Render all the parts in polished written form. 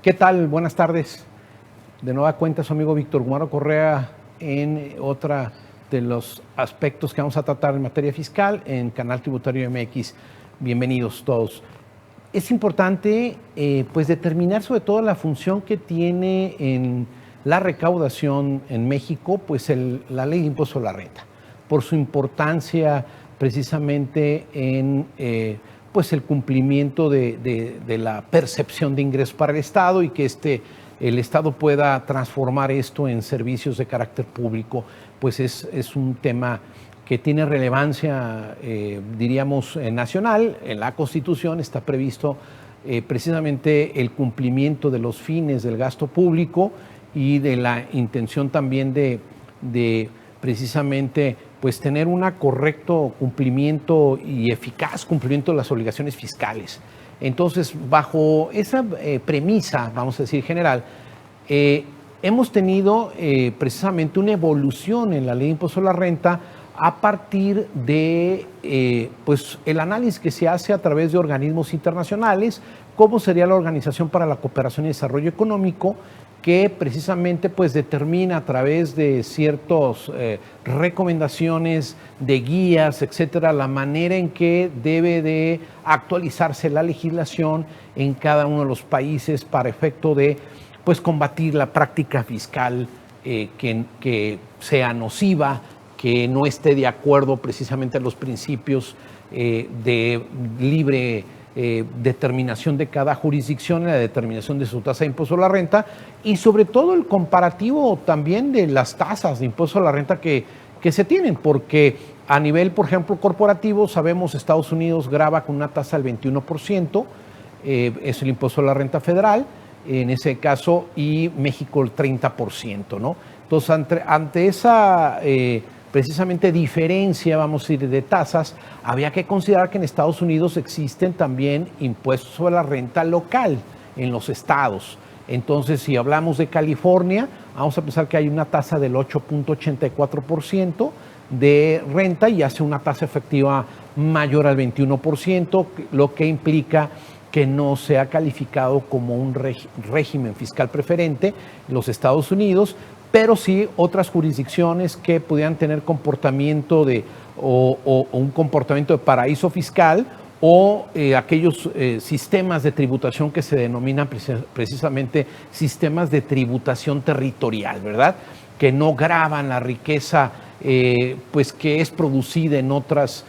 ¿Qué tal? Buenas tardes. De nueva cuenta su amigo Víctor Gumaro Correa en otra de los aspectos que vamos a tratar en materia fiscal en Canal Tributario MX. Bienvenidos todos. Es importante pues determinar sobre todo la función que tiene en la recaudación en México, pues la ley de impuesto a la renta, por su importancia precisamente en pues el cumplimiento de la percepción de ingresos para el Estado y que el Estado pueda transformar esto en servicios de carácter público, pues es un tema que tiene relevancia, diríamos, nacional. En la Constitución está previsto precisamente el cumplimiento de los fines del gasto público y de la intención también de precisamente pues tener un correcto cumplimiento y eficaz cumplimiento de las obligaciones fiscales. Entonces, bajo esa premisa, vamos a decir general, hemos tenido precisamente una evolución en la ley de impuesto a la renta a partir de pues el análisis que se hace a través de organismos internacionales, como sería la Organización para la Cooperación y Desarrollo Económico, que precisamente pues determina a través de ciertas recomendaciones, de guías, etcétera, la manera en que debe de actualizarse la legislación en cada uno de los países para efecto de pues combatir la práctica fiscal que sea nociva, que no esté de acuerdo precisamente a los principios de libre determinación de cada jurisdicción, la determinación de su tasa de impuesto a la renta y sobre todo el comparativo también de las tasas de impuesto a la renta que se tienen, porque a nivel, por ejemplo, corporativo, sabemos Estados Unidos grava con una tasa del 21%, es el impuesto a la renta federal, en ese caso, y México el 30%, ¿no? Entonces, ante esa precisamente diferencia, vamos a decir, de tasas, había que considerar que en Estados Unidos existen también impuestos sobre la renta local en los estados. Entonces, si hablamos de California, vamos a pensar que hay una tasa del 8.84% de renta y hace una tasa efectiva mayor al 21%, lo que implica que no sea calificado como un régimen fiscal preferente en los Estados Unidos, pero sí otras jurisdicciones que pudieran tener comportamiento o un comportamiento de paraíso fiscal o aquellos sistemas de tributación que se denominan precisamente sistemas de tributación territorial, ¿verdad? Que no gravan la riqueza pues que es producida en otras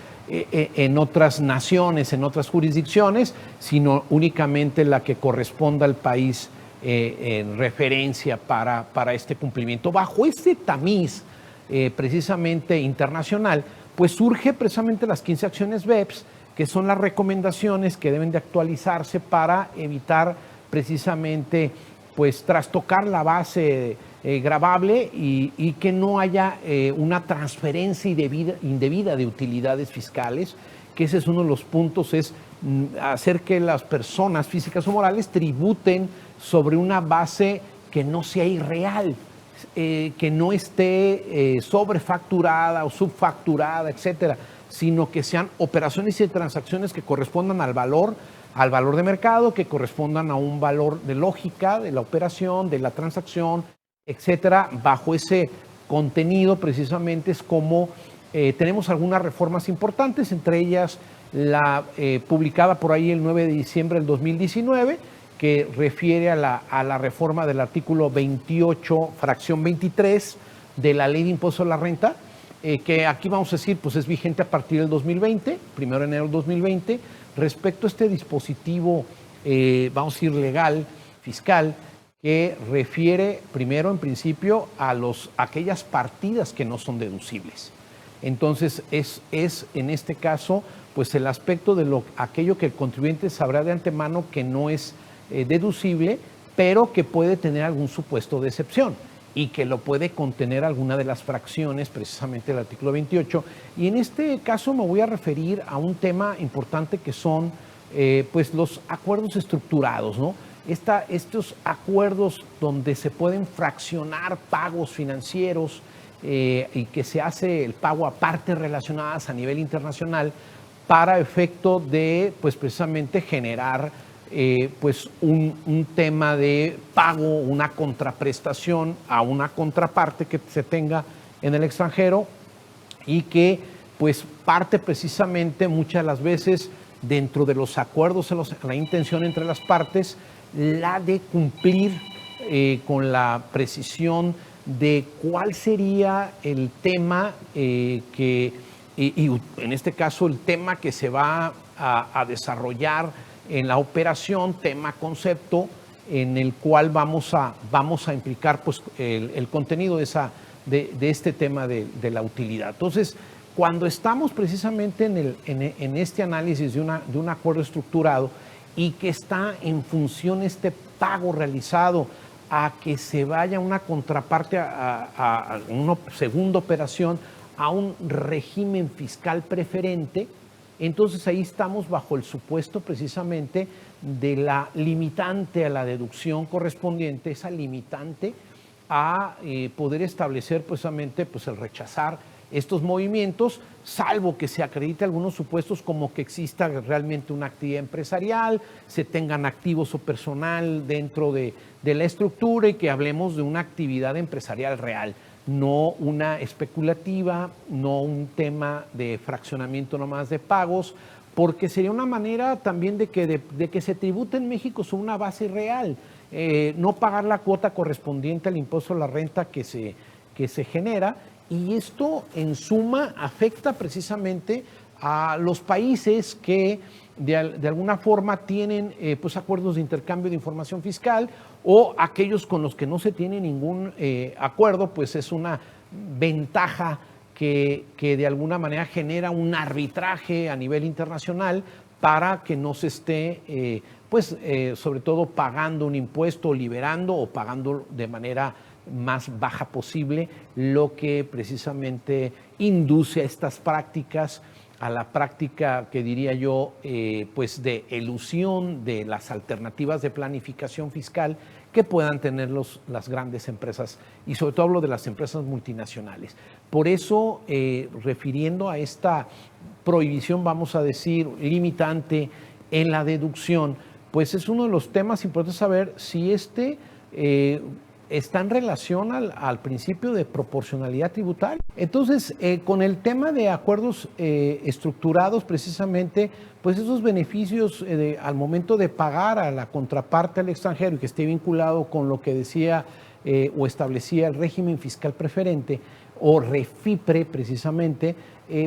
naciones, en otras jurisdicciones, sino únicamente la que corresponda al país en referencia para este cumplimiento. Bajo este tamiz precisamente internacional, pues surge precisamente las 15 acciones BEPS, que son las recomendaciones que deben de actualizarse para evitar precisamente pues trastocar la base gravable y que no haya una transferencia indebida de utilidades fiscales, que ese es uno de los puntos, es hacer que las personas físicas o morales tributen sobre una base que no sea irreal, que no esté sobrefacturada o subfacturada, etcétera, sino que sean operaciones y transacciones que correspondan al valor de mercado, que correspondan a un valor de lógica de la operación, de la transacción, etcétera. Bajo ese contenido precisamente es como tenemos algunas reformas importantes, entre ellas la publicada por ahí el 9 de diciembre del 2019, que refiere a la reforma del artículo 28, fracción 23 de la Ley de Impuesto a la Renta, que aquí vamos a decir, pues es vigente a partir del 2020, 1 de enero del 2020, respecto a este dispositivo, vamos a decir, legal, fiscal, que refiere primero, en principio, a aquellas partidas que no son deducibles. Entonces, es en este caso, pues el aspecto de aquello que el contribuyente sabrá de antemano que no es deducible, pero que puede tener algún supuesto de excepción y que lo puede contener alguna de las fracciones, precisamente el artículo 28. Y en este caso me voy a referir a un tema importante que son pues los acuerdos estructurados, ¿no? Estos acuerdos donde se pueden fraccionar pagos financieros y que se hace el pago a partes relacionadas a nivel internacional para efecto de, pues precisamente generar pues un tema de pago, una contraprestación a una contraparte que se tenga en el extranjero y que pues parte precisamente muchas de las veces dentro de los acuerdos, la intención entre las partes, la de cumplir con la precisión de cuál sería el tema y en este caso el tema que se va a desarrollar en la operación, tema, concepto, en el cual vamos a implicar pues, el contenido de este tema de la utilidad. Entonces, cuando estamos precisamente en este análisis de un acuerdo estructurado y que está en función este pago realizado a que se vaya una contraparte a una segunda operación a un régimen fiscal preferente, entonces ahí estamos bajo el supuesto precisamente de la limitante a la deducción correspondiente, esa limitante a poder establecer precisamente pues, el rechazar estos movimientos, salvo que se acredite algunos supuestos como que exista realmente una actividad empresarial, se tengan activos o personal dentro de la estructura y que hablemos de una actividad empresarial real, no una especulativa, no un tema de fraccionamiento nomás de pagos, porque sería una manera también de que se tribute en México sobre una base real, no pagar la cuota correspondiente al impuesto a la renta que se genera. Y esto, en suma, afecta precisamente a los países que de alguna forma tienen pues, acuerdos de intercambio de información fiscal o aquellos con los que no se tiene ningún acuerdo, pues es una ventaja que de alguna manera genera un arbitraje a nivel internacional para que no se esté, sobre todo pagando un impuesto, liberando o pagando de manera más baja posible, lo que precisamente induce a estas prácticas, a la práctica que diría yo, pues de elusión de las alternativas de planificación fiscal que puedan tener las grandes empresas y sobre todo hablo de las empresas multinacionales. Por eso, refiriendo a esta prohibición, vamos a decir, limitante en la deducción, pues es uno de los temas importantes saber si está en relación al principio de proporcionalidad tributaria. Entonces, con el tema de acuerdos estructurados, precisamente, pues esos beneficios al momento de pagar a la contraparte al extranjero y que esté vinculado con lo que decía o establecía el régimen fiscal preferente o REFIPRE precisamente,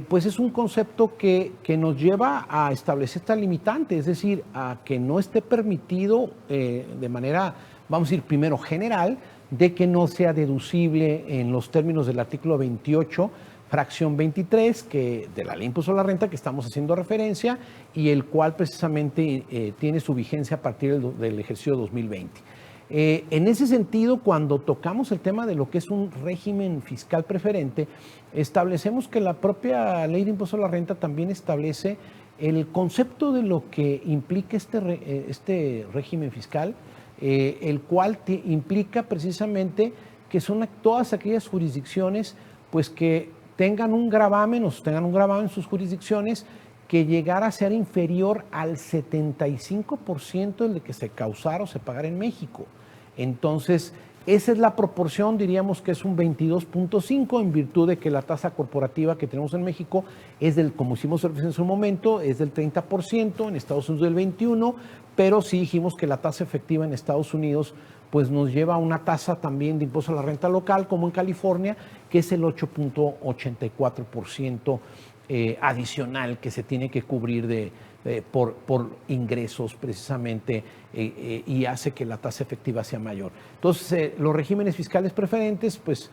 pues es un concepto que nos lleva a establecer esta limitante, es decir, a que no esté permitido de manera, vamos a decir, primero general, de que no sea deducible en los términos del artículo 28, fracción 23, de la Ley de Impuesto a la Renta que estamos haciendo referencia y el cual precisamente tiene su vigencia a partir del ejercicio 2020. En ese sentido, cuando tocamos el tema de lo que es un régimen fiscal preferente, establecemos que la propia Ley de Impuesto a la Renta también establece el concepto de lo que implica este régimen fiscal, el cual implica precisamente que son todas aquellas jurisdicciones pues que tengan un gravamen en sus jurisdicciones que llegara a ser inferior al 75% del que se causara o se pagara en México. Entonces, esa es la proporción, diríamos que es un 22.5 en virtud de que la tasa corporativa que tenemos en México es como hicimos en su momento, es del 30%, en Estados Unidos del 21%, pero sí dijimos que la tasa efectiva en Estados Unidos pues nos lleva a una tasa también de impuesto a la renta local, como en California, que es el 8.84% adicional que se tiene que cubrir por ingresos precisamente y hace que la tasa efectiva sea mayor. Entonces, los regímenes fiscales preferentes pues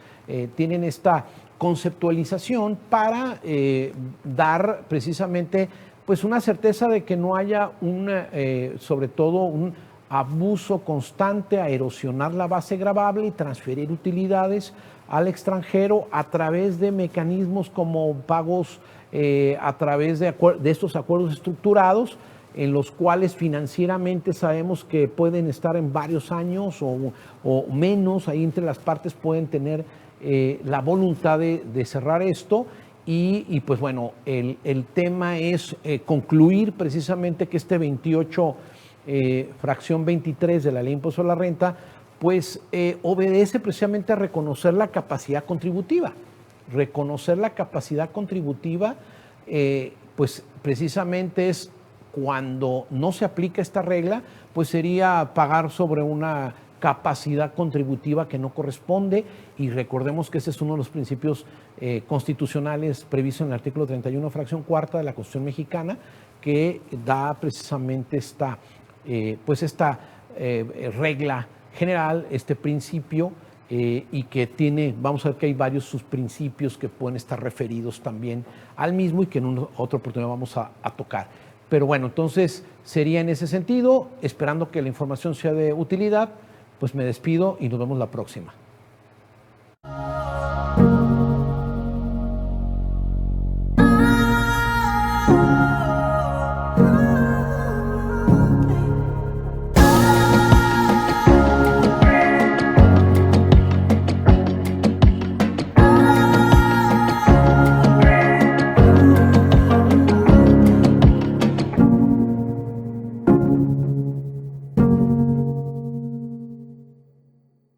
tienen esta conceptualización para dar precisamente pues una certeza de que no haya sobre todo un abuso constante a erosionar la base gravable y transferir utilidades al extranjero a través de mecanismos como pagos a través de estos acuerdos estructurados, en los cuales financieramente sabemos que pueden estar en varios años o menos, ahí entre las partes pueden tener la voluntad de cerrar esto. Y pues bueno, el tema es concluir precisamente que este 28 fracción 23 de la Ley de Impuesto a la Renta, pues obedece precisamente a reconocer la capacidad contributiva. Reconocer la capacidad contributiva, pues precisamente es cuando no se aplica esta regla, pues sería pagar sobre una capacidad contributiva que no corresponde, y recordemos que ese es uno de los principios constitucionales previstos en el artículo 31, fracción cuarta de la Constitución mexicana, que da precisamente esta regla general, este principio, y que tiene, vamos a ver que hay varios subprincipios que pueden estar referidos también al mismo y que en otra oportunidad vamos a tocar. Pero bueno, entonces sería en ese sentido, esperando que la información sea de utilidad, pues me despido y nos vemos la próxima.